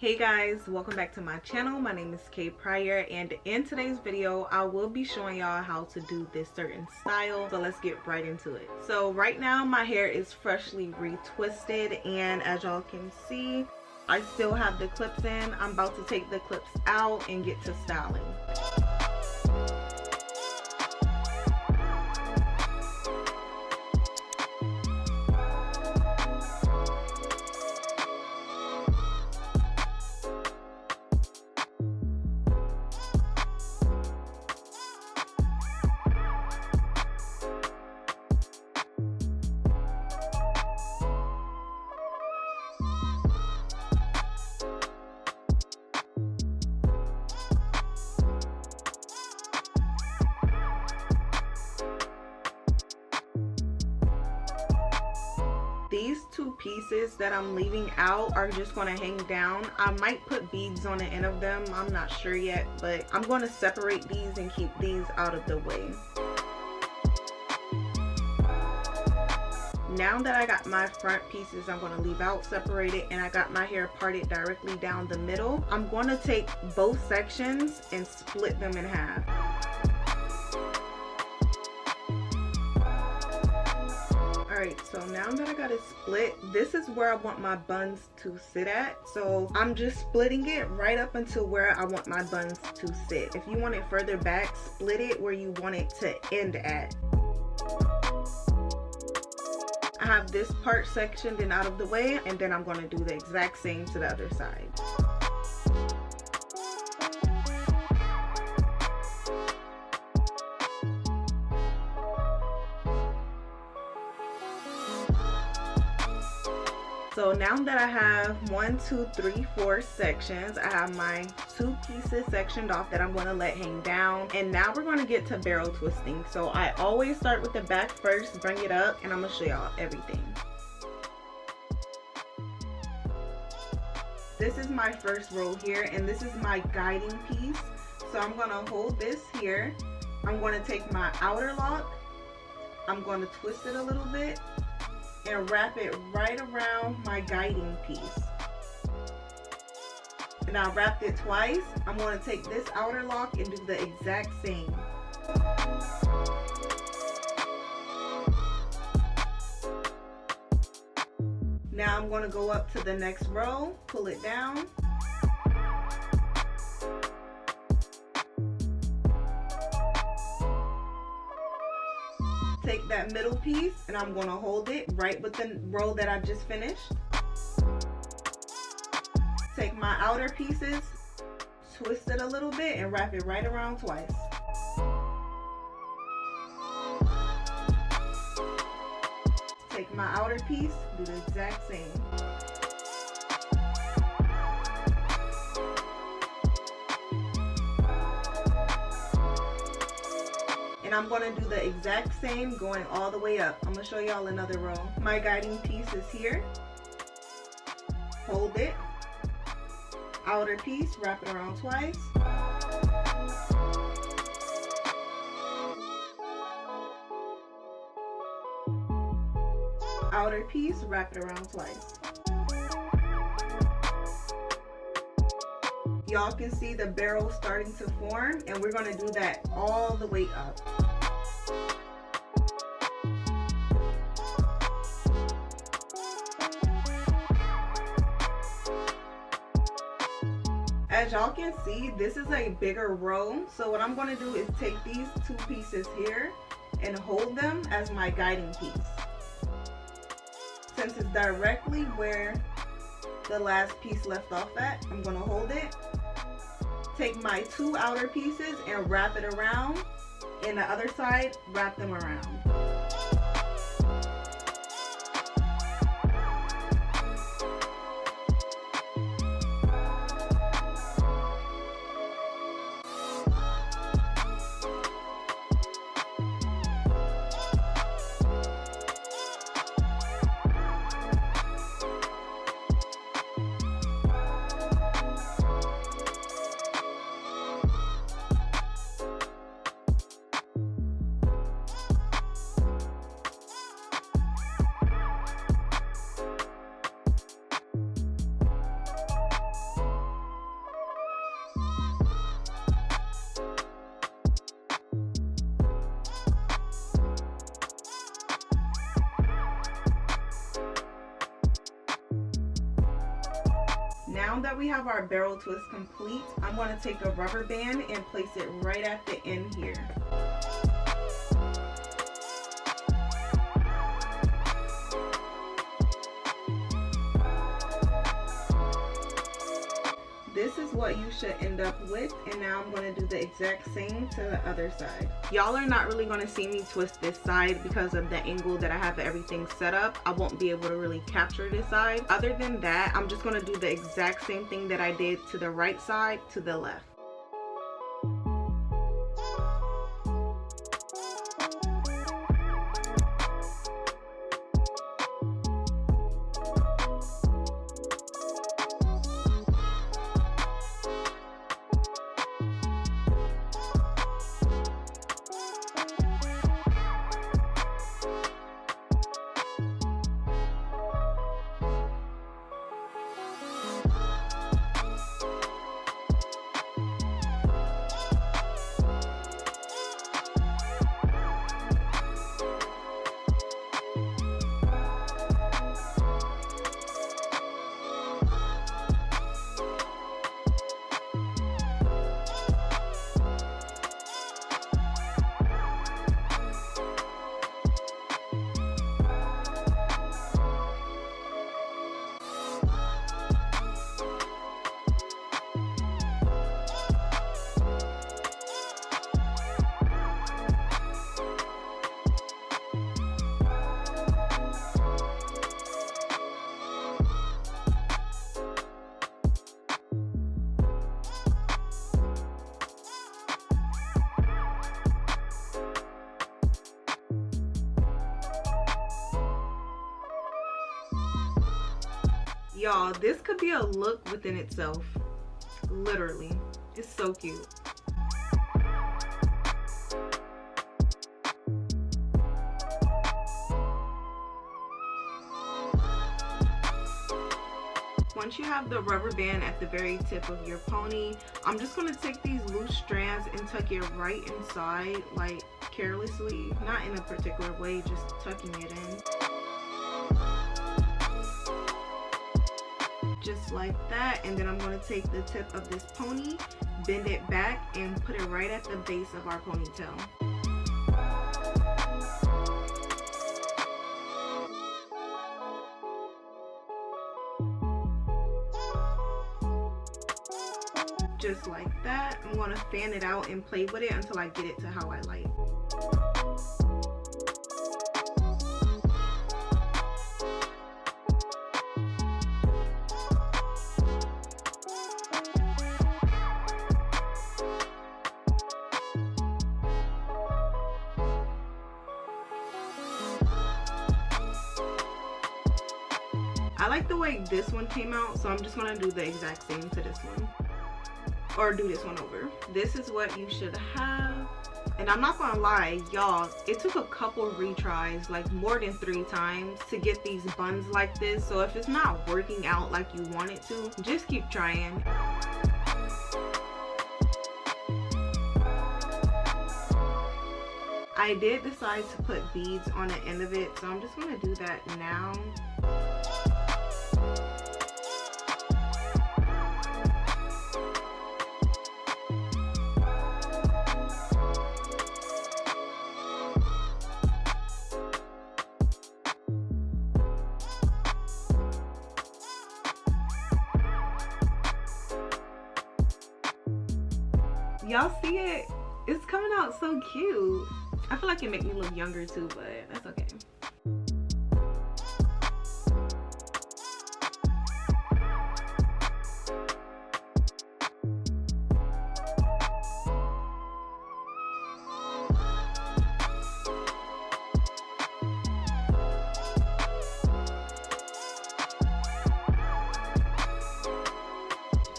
Hey guys, welcome back to my channel. My name is Kay Pryor, and in today's video I will be showing y'all how to do this certain style. So let's get right into it. So right now my hair is freshly retwisted, and as y'all can see I still have the clips in. I'm about to take the clips out and get to styling. These two pieces that I'm leaving out are just going to hang down. I might put beads on the end of them, I'm not sure yet, but I'm going to separate these and keep these out of the way. Now that I got my front pieces I'm going to leave out separated, and I got my hair parted directly down the middle, I'm going to take both sections and split them in half. Alright, so now that I got it split, this is where I want my buns to sit at. So I'm just splitting it right up until where I want my buns to sit. If you want it further back, split it where you want it to end at. I have this part sectioned and out of the way, and then I'm going to do the exact same to the other side. So now that I have 1, 2, 3, 4 sections, I have my 2 pieces sectioned off that I'm going to let hang down. And now we're going to get to barrel twisting. So I always start with the back first, bring it up, and I'm going to show y'all everything. This is my first row here, and this is my guiding piece. So I'm going to hold this here. I'm going to take my outer lock. I'm going to twist it a little bit and wrap it right around my guiding piece. And I wrapped it twice. I'm going to take this outer lock and do the exact same. Now I'm going to go up to the next row, pull it down. Take that middle piece and I'm going to hold it right with the row that I just finished. Take my outer pieces, twist it a little bit and wrap it right around twice. Take my outer piece, do the exact same. And I'm going to do the exact same going all the way up. I'm going to show y'all another row. My guiding piece is here. Hold it. Outer piece, wrap it around twice. Outer piece, wrap it around twice. Y'all can see the barrel starting to form, and we're going to do that all the way up. As y'all can see, this is a bigger row, so what I'm going to do is take these 2 pieces here and hold them as my guiding piece. Since it's directly where the last piece left off at, I'm going to hold it. Take my 2 outer pieces and wrap it around, and the other side, wrap them around. Now that we have our barrel twist complete, I'm going to take a rubber band and place it right at the end here. This is what you should end up with, and now I'm going to do the exact same to the other side. Y'all are not really going to see me twist this side because of the angle that I have everything set up. I won't be able to really capture this side. Other than that, I'm just going to do the exact same thing that I did to the right side to the left. Y'all, this could be a look within itself. Literally, it's so cute. Once you have the rubber band at the very tip of your pony, I'm just going to take these loose strands and tuck it right inside, like carelessly, not in a particular way, just tucking it in. Just like that, and then I'm going to take the tip of this pony, bend it back, and put it right at the base of our ponytail. Just like that. I'm going to fan it out and play with it until I get it to how I like. I like the way this one came out, so I'm just going to do the exact same to this one. Or do this one over. This is what you should have. And I'm not going to lie, y'all, it took a couple retries, like more than 3 times, to get these buns like this. So if it's not working out like you want it to, just keep trying. I did decide to put beads on the end of it, so I'm just going to do that now. Y'all see it? It's coming out so cute. I feel like it makes me look younger too, but that's okay.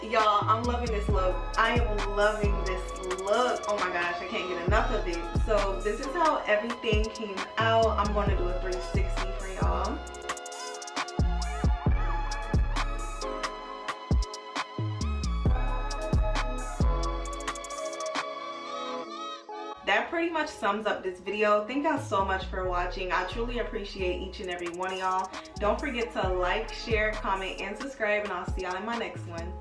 Y'all, I'm loving this look. I am loving this look. Oh my gosh, I can't get enough of it. So this is how everything came out. I'm going to do a 360 for y'all. that pretty much sums up this video. Thank y'all so much for watching. I truly appreciate each and every one of y'all. Don't forget to like, share, comment, and subscribe, and I'll see y'all in my next one.